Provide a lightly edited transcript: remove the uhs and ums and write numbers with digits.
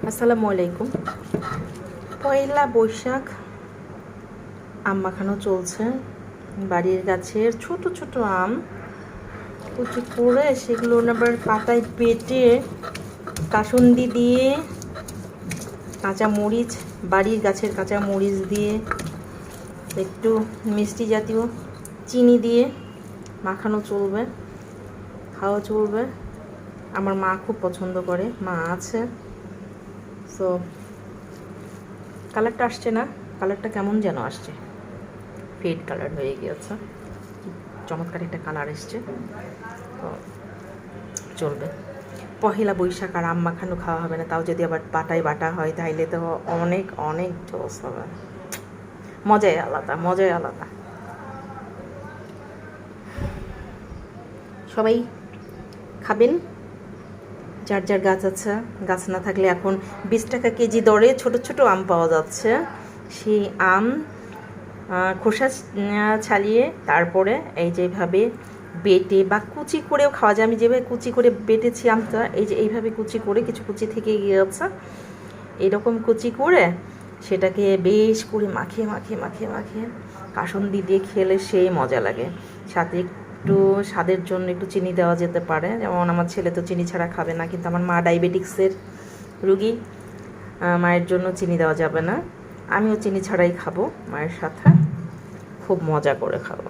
আসসালামু আলাইকুম। পয়লা বৈশাখ আম মাখানো চলছে। বাড়ির গাছের ছোট ছোট আম কুচি করে সেগুলো আবার পাতায় বেটে কাসুন্দি দিয়ে কাঁচা মরিচ, বাড়ির গাছের কাঁচা মরিচ দিয়ে একটু মিষ্টি জাতীয় চিনি দিয়ে মাখানো চলবে, খাওয়া চলবে। আমার মা খুব পছন্দ করে, মা আছে। সো কালারটা আসছে না, কালারটা কেমন যেন আসছে, ফেড কালার হয়ে গিয়েছে। চমৎকার একটা কালার এসছে, তো চলবে। পহেলা বৈশাখ আর আম মাখানো খাওয়া হবে না, তাও যদি আবার বাটায় বাটা হয় তাইলে তো অনেক অনেক জোস হবে। মজাই আলাদা, মজাই আলাদা। সবাই খাবেন, যার যার গাছ আছে। গাছ না থাকলে এখন 20 টাকা কেজি দরে ছোট ছোট আম পাওয়া যাচ্ছে। সেই আম খোসা ছাড়িয়ে তারপরে এই যেভাবে বেটে বা কুচি করেও খাওয়া যায়। আমি যেভাবে কুচি করে বেটেছি আমটা, এই যে এইভাবে কুচি করে, কিছু কুচি থেকে গিয়েছে, এরকম কুচি করে সেটাকে বেশ করে মাখিয়ে মাখিয়ে মাখিয়ে মাখিয়ে কাসুন্দি দিয়ে খেলে সেই মজা লাগে। সাথে একটু স্বাদের জন্য একটু চিনি দেওয়া যেতে পারে। যেমন আমার ছেলে তো চিনি ছাড়া খাবে না, কিন্তু আমার মা ডায়াবেটিক্সের রুগী, মায়ের জন্য চিনি দেওয়া যাবে না। আমিও চিনি ছাড়াই খাবো, মায়ের সাথে খুব মজা করে খাবো।